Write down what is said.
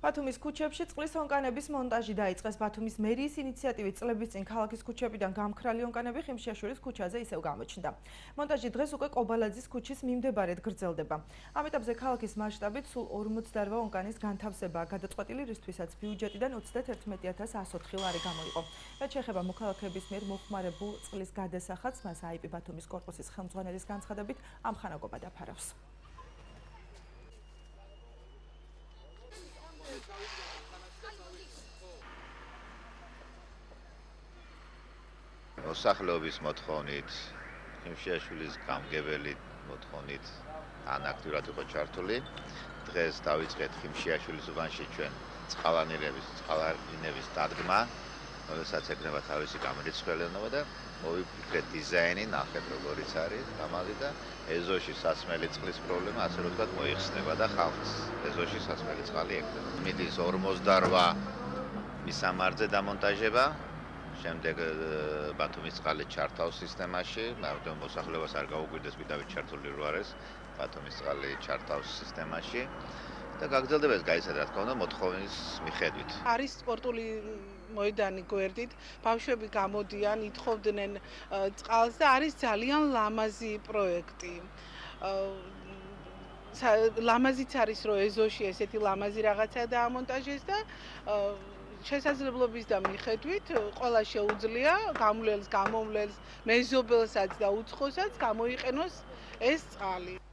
ბათუმის ქუჩებში წყლის ონკანების მონტაჟი დაიწყეს. ბათუმის მერიის ინიციატივით წლების წინ ქალაქის ქუჩებიდან გამქრალი ონკანები ხიმშიაშვილის ქუჩაზე ისევ გამოჩნდა. მონტაჟი დღეს უკვე ყობალაძის ქუჩის მიმდებარედ გრძელდება. ამ ეტაპზე ქალაქის მასშტაბით სულ 48 ონკანის განთავსებაა გადაწყვეტილი, რისთვისაც ბიუჯეტიდან 31.104 ლარი გამოიყო. რაც შეეხება მოქალაქეების მიერ მოხმარებულ წყლის გადასახადს, მას აიპი ბათუმის კორპუსის ხელმძღვანელის განცხადებით ამხანაგობა დაფარავს. მოსახლეობის მოთხოვნით, ხიმშიაშვილის გამგებელი მოთხოვნით ან აქტიურად იყო ჩართული. დღეს დავიწყეთ ხიმშიაშვილის უბანში ჩვენ წყალვარდნების დადგმა, როდესაც ექნება თავისი გამრიცხველობა და მოვიფიქრეთ დიზაინი, ნახეთ როგორიც არის გამალი და ეზოში სასმელი წყლის პრობლემა ასე რომ ვთქვათ მოიხსნება და ხალხს ეზოში სასმელი წყალი ექნება. მიდის 48 მისამართზე დამონტაჟება. შემდეგ ბათუმის წყალი ჩართავს სისტემაში, მაგრამ მოსახლეობას არ გაუგვირდეს ვიდავით ჩართული რო არის ბათუმის წყალი ჩართავს სისტემაში და გაგრძელდება ეს გაიცადა რა თქმა უნდა მოთხოვნის მიხედვით. არის სპორტული მოედანი გვერდით, ბავშვები გამოდიან, ითხოვდნენ წყალს და არის ძალიან ლამაზი პროექტი. ლამაზიც არის რომ ეზოში ესეთი ლამაზი რაღაცა დაამონტაჟეს და შესაძლებლობის და მიხედვით ყველა შეუძლია გამომვლელს, მეზობელსაც და უცხოსაც გამოიყენოს ეს წყალი.